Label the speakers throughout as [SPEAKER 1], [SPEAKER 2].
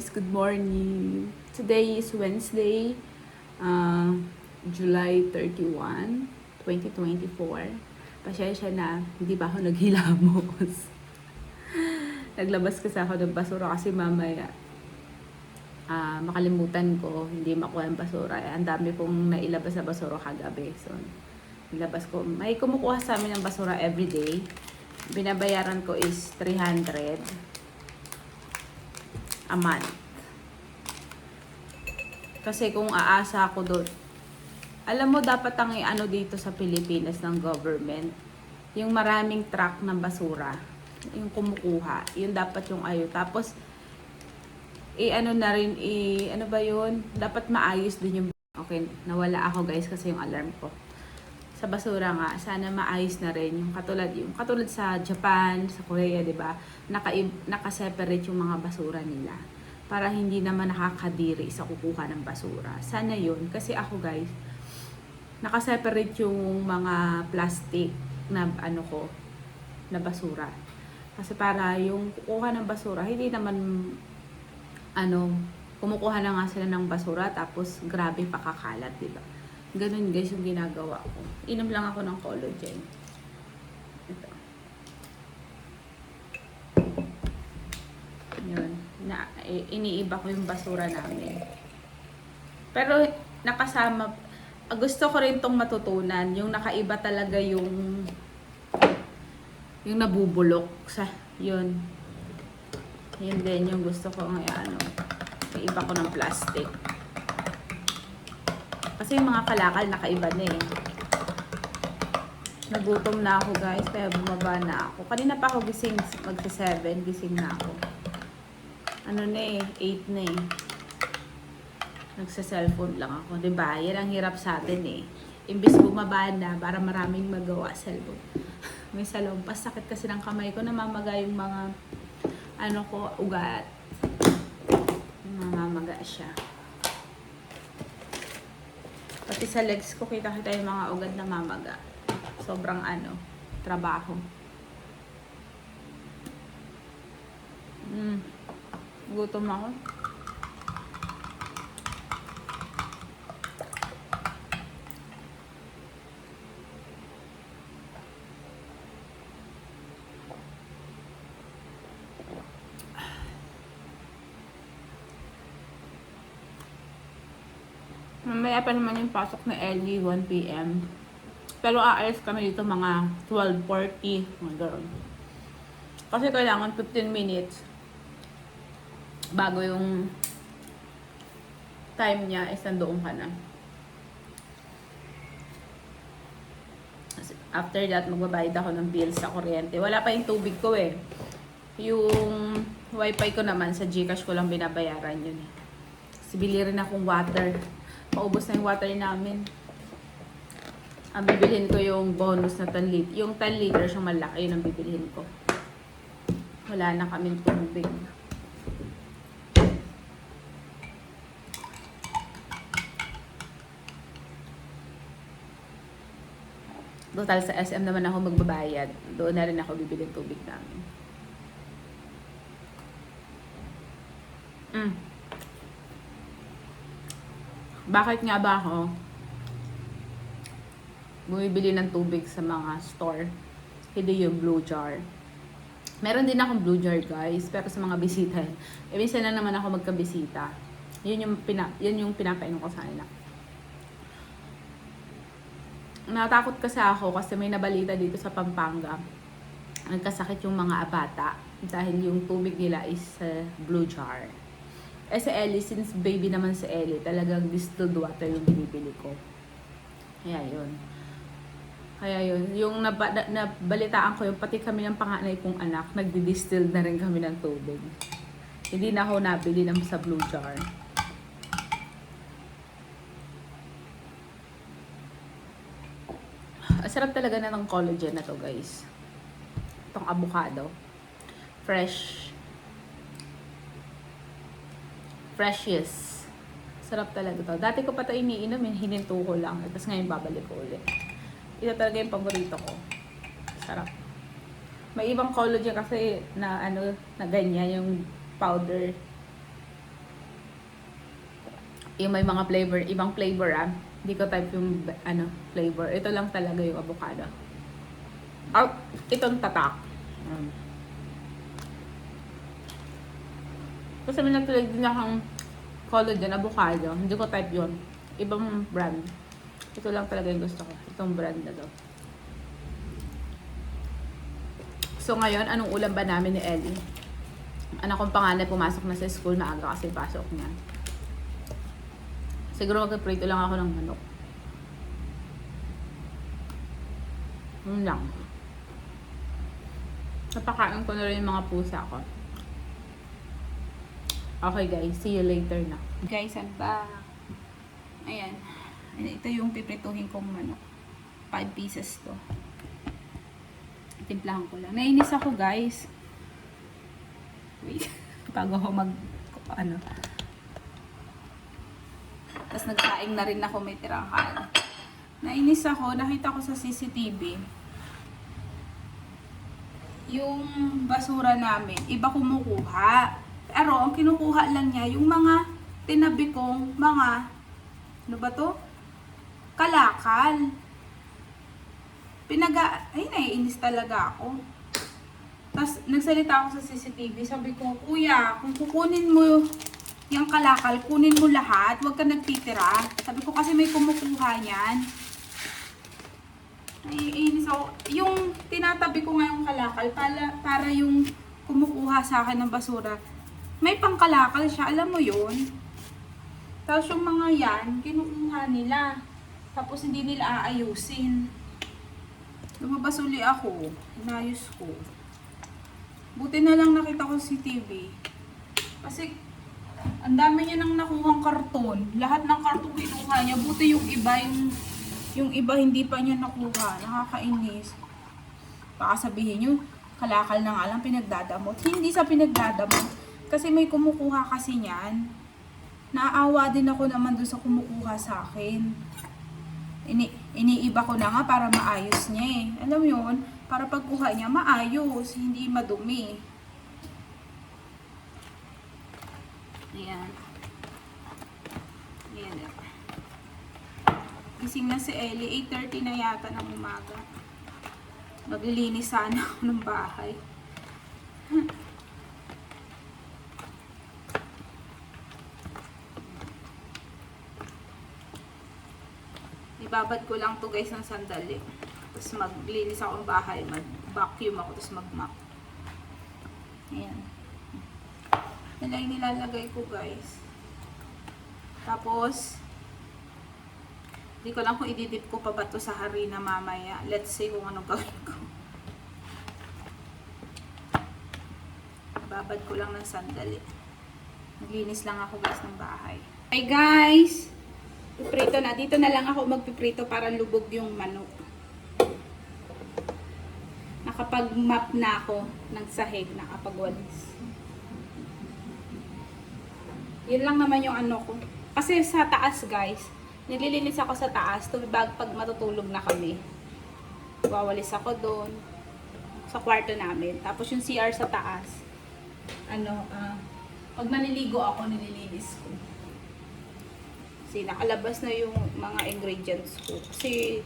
[SPEAKER 1] guys, good morning. Today is Wednesday, July 31, 2024. Pasensya na, hindi pa ako naghilamos. Naglabas kasi ako ng basura kasi mamaya makalimutan ko, hindi makuha ang basura. Ang dami kong nailabas na basura kagabi. So, nilabas ko. May kumukuha sa amin ng basura everyday. Binabayaran ko is 300 a month. Kasi kung aasa ako doon, alam mo dapat ang ano dito sa Pilipinas ng government, yung maraming truck ng basura, yung kumukuha, yun dapat yung ayo. Tapos, ano na rin, ano ba yun? Dapat maayos din yung, okay, nawala ako guys kasi yung alarm ko. Sa basura nga, sana maayos na rin yung katulad sa Japan, sa Korea, 'di ba? Naka-separate yung mga basura nila para hindi naman nakakadiri sa kukuha ng basura. Sana 'yun kasi ako guys, naka-separate yung mga plastic na na basura. Kasi para yung kukuha ng basura, hindi naman kumukuha na nga sila ng basura tapos grabe pakakalat, 'di ba? Ganun guys yung ginagawa ko. Inom lang ako ng collagen. Ito. Yun. Iniiba ko yung basura namin. Pero nakasama, gusto ko rin tong matutunan. Yung nakaiba talaga yung nabubulok. Yun. Yun din yung gusto ko ngayon. Iiba ko ng plastic. Kasi yung mga kalakal nakaiba na eh. Nagutom na ako guys, kaya bumaba na ako. Kanina pa ako gising, magsi-7, gising na ako. Ano na eh, 8 na eh. Nagsa-cellphone lang ako, 'di ba? Yan ang hirap sa atin eh. Imbis bumaba na para maraming magawa cellphone. May salompas, sakit kasi ng kamay ko, namamaga yung mga ugat. Namamaga siya. Pati sa legs ko, kita-kita yung mga ugad na mamaga. Sobrang trabaho. Gutom ako. Mamaya pa naman yung pasok na Ellie, 1 PM. Pero aalis kami dito mga 12:40. Mga gano'n. Kasi kailangan 15 minutes bago yung time niya is nandoon ka na. After that, magbabayad ako ng bills sa kuryente. Wala pa yung tubig ko eh. Yung wifi ko naman, sa GCash ko lang binabayaran yun eh. Kasi bili rin akong water. Paubos na yung water namin. Ang bibilhin ko yung bonus na 10 liter. Yung 10 liters yung malaki, yun ang bibilhin ko. Wala na kaming tubig. Total sa SM naman ako magbabayad. Doon na rin ako bibili tubig namin. Bakit nga ba ako bumibili ng tubig sa mga store? Hindi yung blue jar. Meron din akong blue jar guys, pero sa mga bisita. Minsan na naman ako magkabisita. Yun yung pinapainom ko sa kanila. Natakot kasi ako kasi may nabalita dito sa Pampanga. Nagkasakit yung mga bata dahil yung tubig nila is blue jar. Si Ellie, since baby naman si Ellie, talagang distilled water yung binibili ko. Kaya yun. Yung nabalitaan ko yung pati kami ng panganay kong anak, nagdi-distill na rin kami ng tubig. Hindi na ako nabili sa blue jar. Ang sarap talaga na ng collagen na to guys. Itong avocado. Fresh yes. Sarap talaga to. Dati ko pa ito iniinom, hininto ko lang. Tapos ngayon babalik ko ulit. Ito talaga yung paborito ko. Sarap. May ibang collagen kasi na na ganyan yung powder. Yung may mga flavor, ibang flavor ah. Hindi ko type yung flavor. Ito lang talaga yung avocado. Itong tatak. Kasi may nagtulag din akong collagen avocado. Hindi ko type yun. Ibang brand. Ito lang talaga yung gusto ko. Itong brand na to. So ngayon, anong ulam ba namin ni Ellie? Anak kong panganay pumasok na sa school. Maaga kasi pasok niya. Siguro magpiprito lang ako ng manok. Yun lang. Napakain ko na rin yung mga pusa ko. Okay guys, see you later na. Guys, ano ba? Ayan. Ito yung piprituhin kong manok. 5 pieces to. Timplahan ko lang. Nainis ako guys. Wait. Bago ako Tapos nagsaing na rin ako, may tirahan. Nainis ako, nakita ko sa CCTV. Yung basura namin, iba kumukuha. Pero ang kinukuha lang niya, yung mga tinabi kong mga, ano ba to? Kalakal. Ay, naiinis talaga ako. Tapos nagsalita ako sa CCTV, sabi ko, kuya, kung kukunin mo yung kalakal, kunin mo lahat, huwag ka nagtitira. Sabi ko kasi may kumukuha niyan. Naiinis ako. Yung tinatabi ko nga yung kalakal, para yung kumukuha sa akin ng basura, may pangkalakal siya, alam mo yun? Tapos yung mga yan, kinukuha nila. Tapos hindi nila aayusin. Lumabas uli ako, inayos ko. Buti na lang nakita ko si TV. Kasi ang dami niya nang nakuhang karton. Lahat ng karton kinuha niya. Buti yung iba hindi pa niya nakuha. Nakakainis. Baka sabihin niyo, kalakal na nga lang pinagdadamot. Hindi sa pinagdadamot. Kasi may kumukuha kasi niyan. Naawa din ako naman doon sa kumukuha sa akin. Iniiba ko na nga para maayos niya eh. Alam mo yun? Para pagkuha niya maayos. Hindi madumi. Ayan. Ayan. Gising na si Ellie. 8:30 na yata ng umaga. Maglilinis sana ako ng bahay. Ibabad ko lang to guys ng sandali. Tapos maglinis ako ng bahay. Mag-vacuum ako. Tapos mag-mop. Ayan. Yan lang nilalagay ko guys. Tapos hindi ko lang kung ididip ko pa ba to sa harina mamaya. Let's see kung anong gawin ko. Babad ko lang ng sandali. Naglinis lang ako guys ng bahay. Hey guys! Piprito na. Dito na lang ako magpiprito para lubog yung manok. Nakapag-map na ako ng sahig. Nakapagwalis. Yun lang naman yung ano ko. Kasi sa taas guys, nililinis ako sa taas pag matutulog na kami. Wawalis ako doon sa kwarto namin. Tapos yung CR sa taas, pag maniligo ako, nililinis ko. Kasi nakalabas na yung mga ingredients ko. Kasi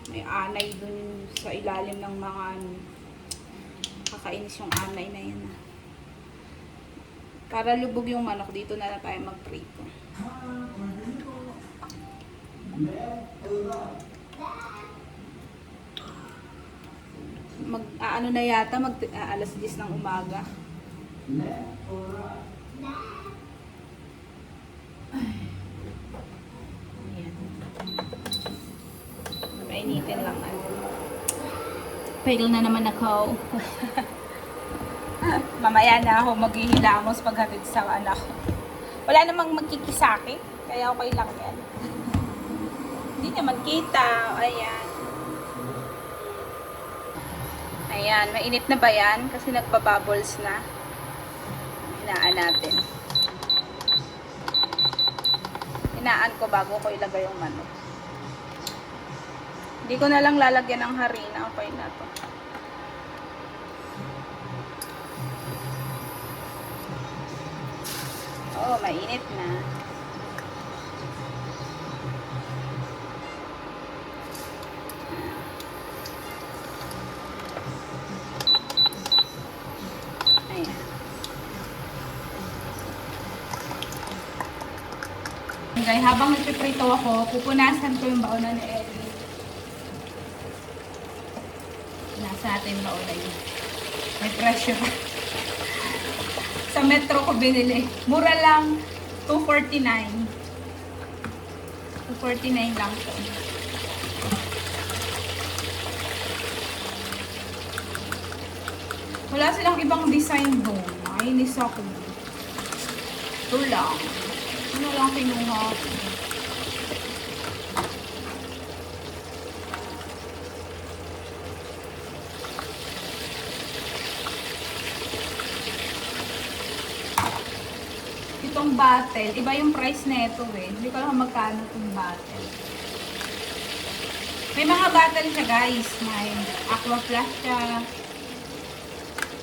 [SPEAKER 1] may anay dun sa ilalim ng mga kakainis yung anay na yun. Para lubog yung manok, dito na lang tayo mag-prito. Ano na yata, alas 10 ng umaga. Ayan. Mainitin lang. Fail na naman ako. Mamaya na ako maghihilamos paghatid sa anak ko. Wala namang magkikisaki, kaya okay lang yan. Hindi naman kita. Ayan. Ayan, mainit na ba yan? Kasi nagbabubbles na. Hinaan natin. Hinaan ko bago ko ilagay yung manok. Hindi ko na lang lalagyan ng harina. Okay na to. Oh, mainit na. Okay, habang nagpiprito ako, pupunasan ko yung baonan ni Ellie. Nasa natin yung baonan niya. May presyo pa. Sa Metro ko binili. Mura lang. 249. 249 lang to. Wala silang ibang design doon. Nakainis ako. Ito lang. Ano lang kinuha ko. Itong bottle, iba yung price nito eh. Hindi ko alam magkano itong bottle. May mga bottle siya guys. May aqua flash siya.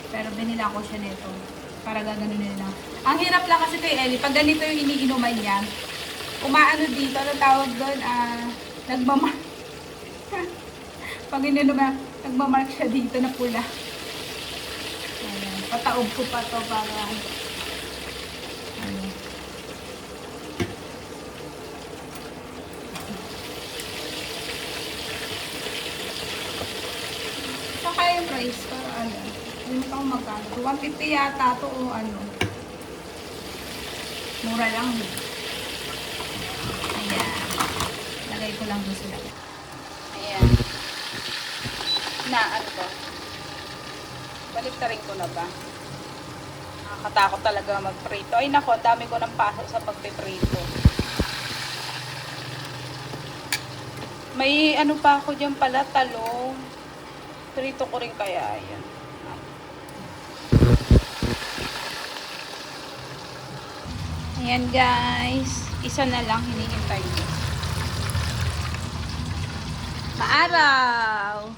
[SPEAKER 1] Pero binila ko siya nito. Para gaganon nila. Ang hirap lang kasi kay Ellie, pag ganito yung iniinuman niya, umaano dito, ano tawag doon, nagmamark. Pag ininuman, nagmamark siya dito na pula. Ayan, pataob ko pa to para, ayan. Saan kaya yung price? Para ano? Hindi ko magkano. 150 yata to o ano. Mura lang. Ayan. Lagay ko lang doon sila. Ayan. Na ano to? Balik na rin ko na ba? Nakakatakot talaga magprito. Ay nako, ang dami ko ng paso sa pagpiprito. May ano pa ako dyan pala, talong. Prito ko rin kaya. Ayan. Ayan guys, isa na lang hinihintay ko. Maaraw!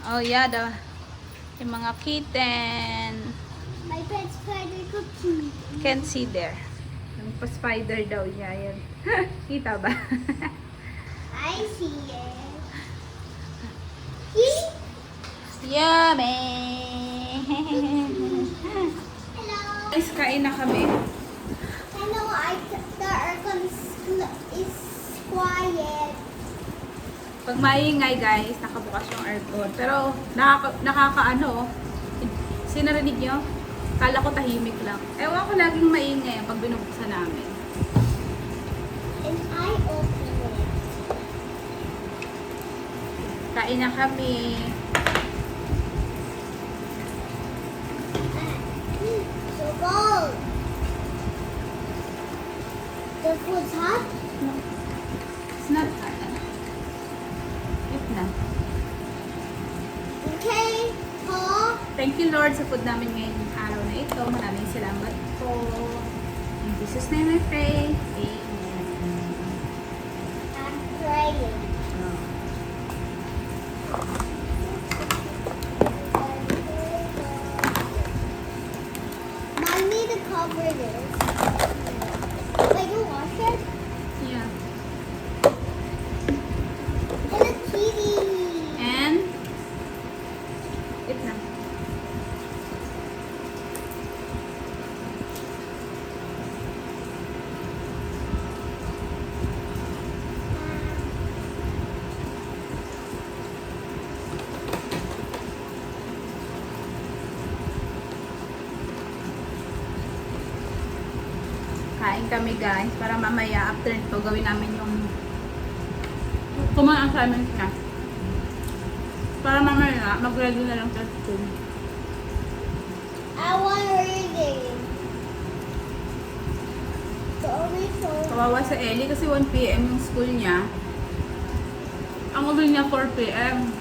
[SPEAKER 1] Oh yeah, yung mga kitten.
[SPEAKER 2] My pet spider cookie.
[SPEAKER 1] Can't see there. Yung pa-spider daw niya. Ayan. Kita ba?
[SPEAKER 2] I see it.
[SPEAKER 1] Yummy!
[SPEAKER 2] Hello.
[SPEAKER 1] Guys, kain na kami.
[SPEAKER 2] Hello, the aircon is quiet.
[SPEAKER 1] Pag maingay guys, nakabukas yung aircon. Pero nakakaano, sinarinig nyo? Kala ko tahimik lang. Ewan ko laging maingay pag binubuksan namin.
[SPEAKER 2] And I open it.
[SPEAKER 1] Kain na kami.
[SPEAKER 2] So cold. The food's hot.
[SPEAKER 1] It's not hot. Eat na.
[SPEAKER 2] Okay, Paul.
[SPEAKER 1] Thank you Lord sa food namin ngayong araw na ito. Maraming salamat po. In Jesus' name I pray. Amen.
[SPEAKER 2] I'm praying. Mommy, the cover this. Like you wash it?
[SPEAKER 1] Yeah.
[SPEAKER 2] And a TV.
[SPEAKER 1] And eat na. Kain kami guys para mamaya after nito gawin namin yung common assignment na. Para mamaya mag-ready na lang sa school.
[SPEAKER 2] I want reading. Sorry, sorry.
[SPEAKER 1] Kawawa sa Ellie kasi 1 PM yung school niya. Ang uwi niya 4 PM.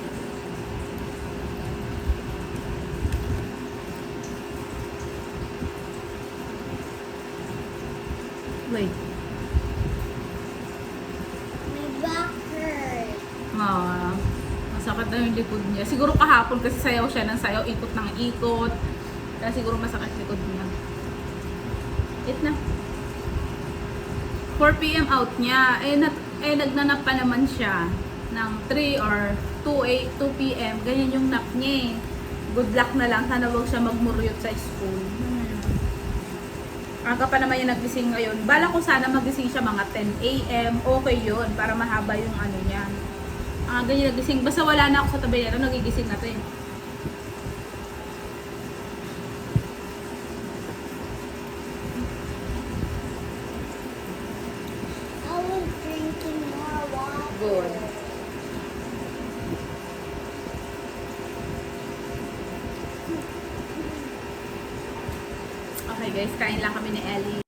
[SPEAKER 1] Wait.
[SPEAKER 2] My back hurts.
[SPEAKER 1] Masakit na yung likod niya. Siguro kahapon kasi sayaw siya ng sayaw, ikot ng ikot. Kaya siguro masakit likod niya. Eat na. 4 PM out niya. Nagnanap pa naman siya ng 3 or 2 PM. Ganyan yung nap niya eh. Good luck na lang. Sana wag siya magmuryot sa school. Aga pa naman yung nagising ngayon. Bala ko sana magising siya mga 10 a.m. Okay yun, para mahaba yung ano niya. Ang aga niya nagising. Basta wala na ako sa tabi nito, nagigising na to eh.
[SPEAKER 2] I was drinking more water.
[SPEAKER 1] Good. Okay guys, kain lang kami ni Ellie.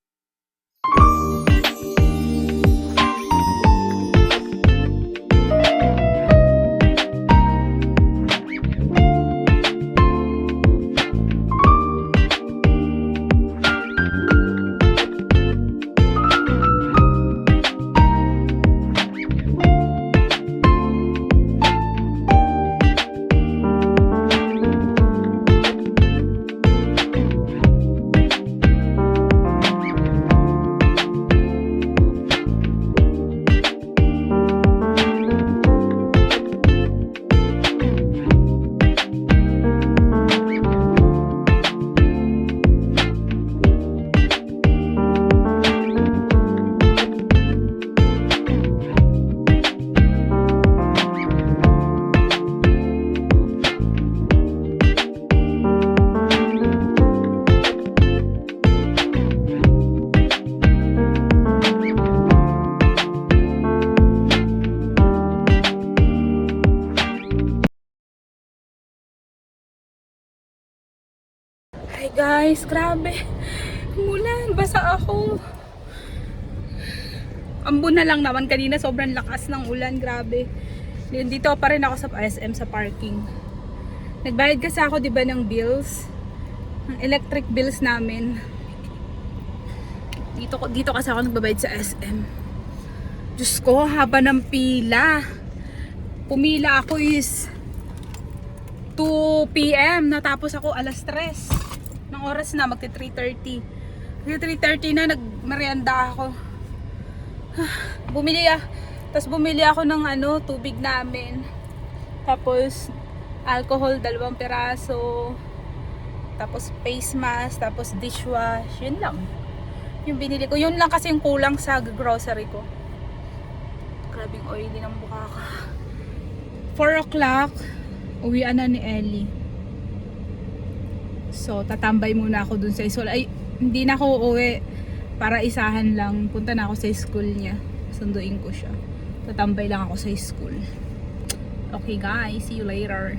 [SPEAKER 1] Hi guys, grabe. Umulan, basa ako. Ambon na lang naman kanina, sobrang lakas ng ulan, grabe. Dito pa rin ako sa SM sa parking. Nagbayad kasi ako 'di ba ng bills, ng electric bills namin. Dito kasi ako nagbabayad sa SM. Diyos ko, haba ng pila. Pumila ako is 2 p.m. Natapos ako alas 3 ng oras na, magti 3:30. 3:30 na, nagmerienda ako. Tapos bumili ako ng tubig namin. Tapos alcohol 2 piraso. Tapos face mask, tapos dishwash. Yun lang. Yung binili ko. Yun lang kasi yung kulang sa grocery ko. Grabing oily ng mukha ko. 4 o'clock, uwian na ni Ellie. So, tatambay muna ako dun sa school. Ay, hindi na ako uuwi. Para isahan lang. Punta na ako sa school niya. Sunduin ko siya. Tatambay lang ako sa school. Okay guys, see you later.